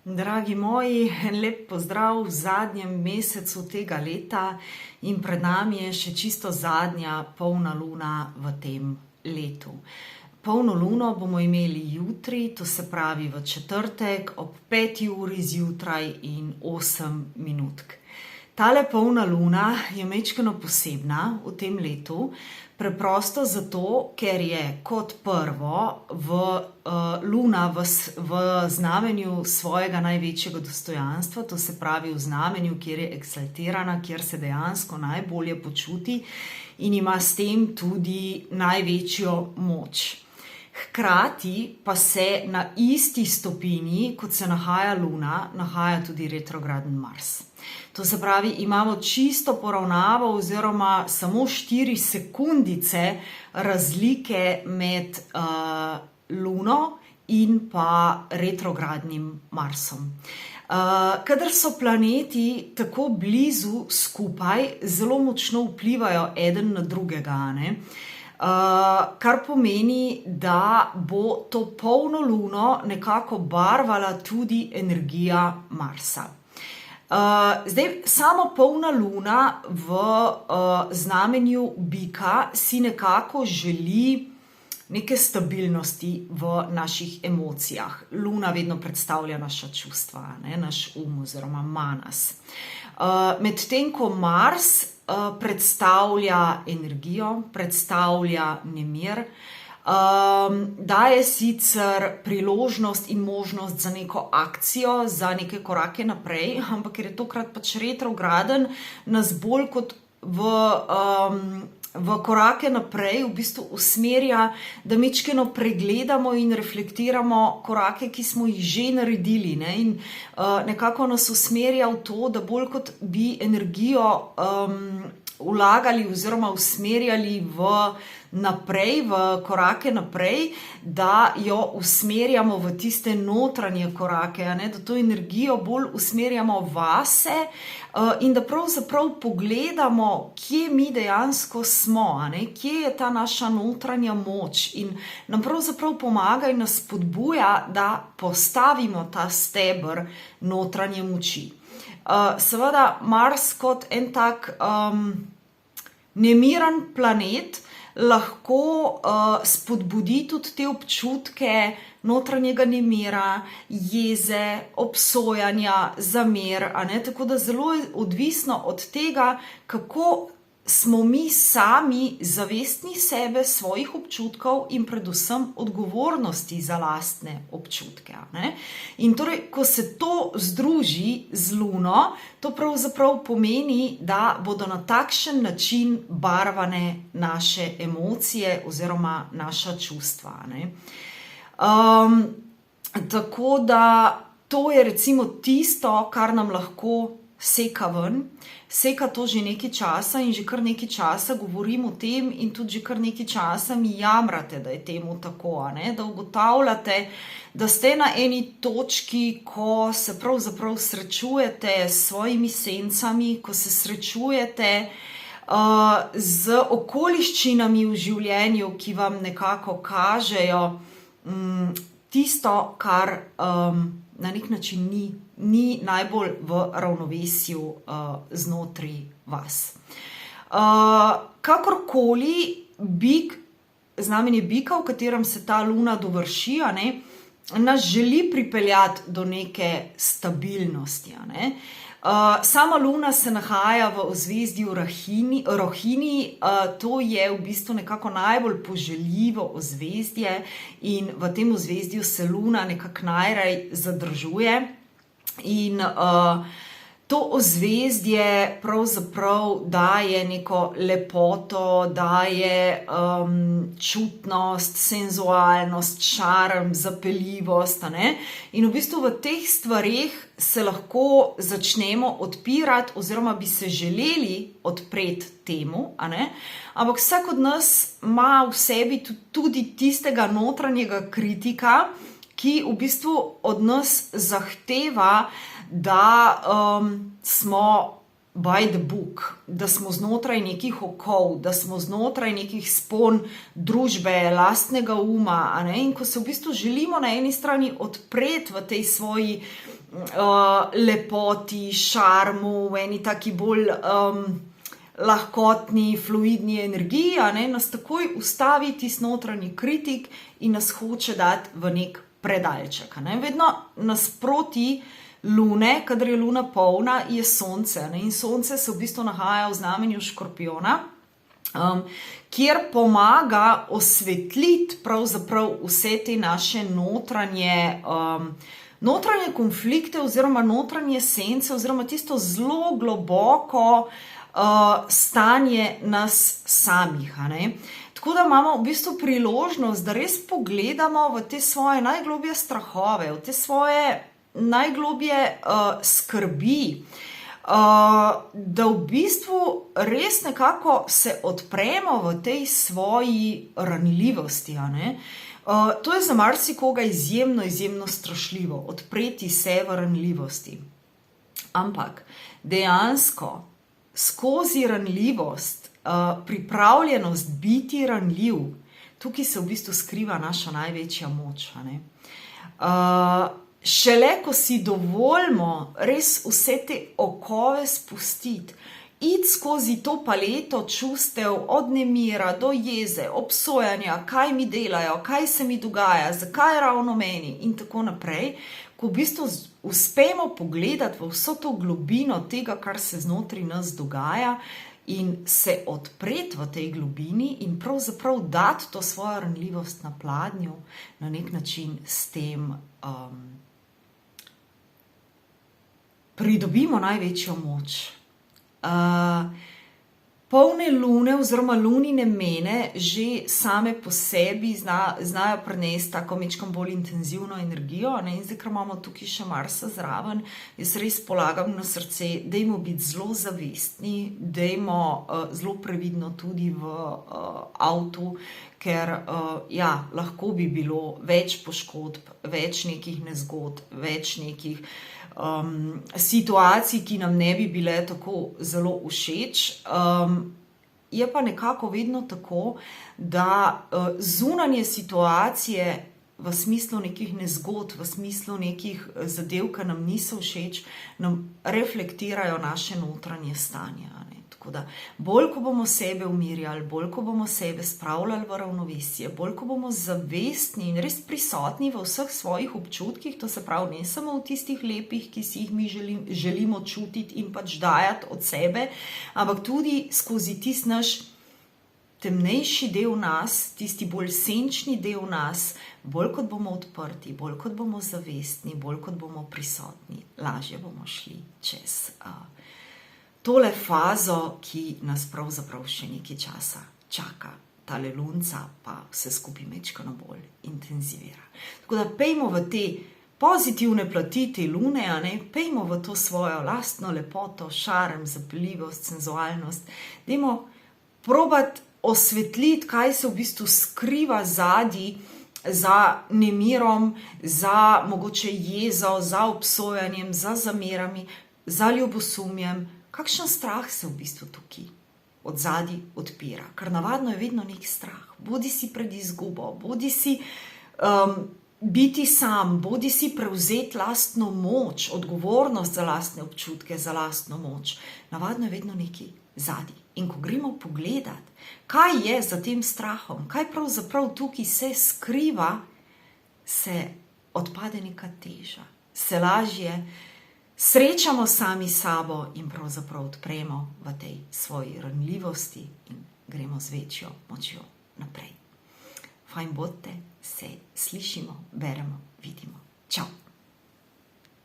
Dragi moji, en lep pozdrav v zadnjem mesecu tega leta in pred nami je še čisto zadnja polna luna v tem letu. Polno luno bomo imeli jutri, to se pravi v četrtek ob 5. uri zjutraj in 8 minutk. Tale polna luna je majčkeno posebna v tem letu, preprosto zato, ker je kot prvo luna v znamenju svojega največjega dostojanstva, to se pravi v znamenju, kjer je eksaltirana, kjer se dejansko najbolje počuti in ima s tem tudi največjo moč. Hkrati pa se na isti stopinji, kot se nahaja luna, nahaja tudi retrograden Mars. To se pravi, imamo čisto poravnavo oziroma samo 4 sekundice razlike med luno in pa retrogradnim Marsom. Kadar so planeti tako blizu skupaj, zelo močno vplivajo eden na drugega, ne? Kar pomeni, da bo to polno luno nekako barvala tudi energija Marsa. Zdaj, samo polna luna v znamenju bika si nekako želi neke stabilnosti v naših emocijah. Luna vedno predstavlja naša čustva, ne? Naš oziroma manas. Medtem ko Mars predstavlja energijo, predstavlja nemir, daje sicer priložnost in možnost za neko akcijo, za neke korake naprej, ampak ker je tokrat pač retrograden, nas bolj kot v korake naprej v bistvu usmerja, da majčkeno pregledamo in reflektiramo korake, ki smo jih že naredili, ne? In nekako nas usmerja v to, da bolj kot bi energijo vlagali oziroma usmerjali naprej, v korake naprej, da jo usmerjamo v tiste notranje korake, ne? Da to energijo bolj usmerjamo vase in da pravzaprav pogledamo, kje mi dejansko smo, ne? Kje je ta naša notranja moč in nam pravzaprav pomaga in nas spodbuja, da postavimo ta steber notranje moči. Seveda Mars kot en tak nemiren planet lahko spodbudi tudi te občutke notranjega nemira, jeze, obsojanja, zamer, ne? Tako da zelo je odvisno od tega, kako smo mi sami zavestni sebe, svojih občutkov in predvsem odgovornosti za lastne občutke, ne? In torej, ko se to združi z luno, to pravzaprav pomeni, da bodo na takšen način barvane naše emocije oziroma naša čustva, ne? Tako da to je recimo tisto, kar nam lahko seka ven. Seka to že nekaj časa in že kar nekaj časa govorim o tem in tudi že kar nekaj časa mi jamrate, da je temu tako, ne? Da ugotavljate, da ste na eni točki, ko se pravzaprav srečujete s svojimi sencami, ko se srečujete z okoliščinami v življenju, ki vam nekako kažejo tisto, kar na nek način ni najbolj v ravnovesju znotraj vas. Kakorkoli znamenje bika, v katerem se ta luna dovrši, ne, nas želi pripeljati do neke stabilnosti, ne. Sama luna se nahaja v ozvezdju Rohinji, to je v bistvu nekako najbolj poželjivo ozvezdje in v tem ozvezdju se luna nekako najraje zadržuje in to ozvezdje pravzaprav daje neko lepoto, daje čutnost, senzualnost, šarm, zapeljivost, ne? In v bistvu v teh stvareh se lahko začnemo odpirati oziroma bi se želeli odpreti temu, ne? Ampak vsak od nas ima v sebi tudi tistega notranjega kritika, ki v bistvu od nas zahteva, da smo by the book, da smo znotraj nekih okov, da smo znotraj nekih spon družbe, lastnega uma, ne? In ko se v bistvu želimo na eni strani odpreti v tej svoji lepoti, šarmu, v eni taki bolj lahkotni, fluidni energiji, nas takoj ustavi tisti notranji kritik in nas hoče dati v nek predalček. Vedno nasproti lune, kadar je luna polna, je sonce. In sonce se v bistvu nahaja v znamenju škorpijona, kjer pomaga osvetliti pravzaprav vse te naše notranje konflikte oziroma notranje sence oziroma tisto zelo globoko stanje nas samih. Tako da imamo v bistvu priložnost, da res pogledamo v te svoje najglobje strahove, v te svoje najglobje skrbi, da v bistvu res nekako se odpremo v tej svoji ranljivosti. To je za marsikoga izjemno, izjemno strašljivo, odpreti se v ranljivosti. Ampak dejansko skozi ranljivost, pripravljenost biti ranljiv, tukaj se v bistvu skriva naša največja moč. Šele, ko si dovolimo res vse te okove spustiti, iti skozi to paleto čustev od nemira do jeze, obsojanja, kaj mi delajo, kaj se mi dogaja, zakaj ravno meni in tako naprej, ko v bistvu uspemo pogledati v vso to globino tega, kar se znotraj nas dogaja in se odpreti v tej globini in pravzaprav dati to svojo ranljivost na pladnju, na nek način s tem pridobimo največjo moč. Polne lune oziroma lunine mene že same po sebi znajo prenesti tako majčkeno bolj intenzivno energijo. In zdaj, ker imamo tukaj še Marsa zraven, jaz res polagam na srce, dajmo biti zelo zavestni, dajmo zelo previdno tudi v avtu, ker lahko bi bilo več poškodb, več nekih nezgod, več nekih situacij, ki nam ne bi bile tako zelo všeč. Je pa nekako vedno tako, da zunanje situacije v smislu nekih nezgod, v smislu nekih zadev, ki nam niso všeč, nam reflektirajo naše notranje stanje. Tako da bolj, ko bomo sebe umirjali, bolj, ko bomo sebe spravljali v ravnovesje, bolj, ko bomo zavestni in res prisotni v vseh svojih občutkih, to se pravi ne samo v tistih lepih, ki si jih mi želimo čutiti in pač dajati od sebe, ampak tudi skozi tisti naš temnejši del nas, tisti bolj senčni del nas, bolj kot bomo odprti, bolj kot bomo zavestni, bolj kot bomo prisotni, lažje bomo šli čez tole fazo, ki nas pravzaprav še nekaj časa čaka. Tale lunca pa vse skupaj majčkeno bolj intenzivira. Tako da pejmo v te pozitivne plati te lune, pejmo v to svojo lastno lepoto, šarm, zapeljivost, senzualnost. Dajmo probati osvetliti, kaj se v bistvu skriva zadaj za nemirom, za mogoče jezo, za obsojanjem, za zamerami, za ljubosumjem. Kakšen strah se v bistvu tukaj od zadaj odpira? Ker navadno je vedno nek strah. Bodi si pred izgubo, bodi si biti sam, bodi si prevzeti lastno moč, odgovornost za lastne občutke, za lastno moč. Navadno je vedno nekaj zadaj. In ko gremo pogledati, kaj je za tem strahom, kaj pravzaprav tukaj se skriva, se odpade neka teža, se lažje srečamo sami sabo in pravzaprav odpremo v tej svoji ranljivosti in gremo z večjo močjo naprej. Fajn bodite, se slišimo, beremo, vidimo. Čau!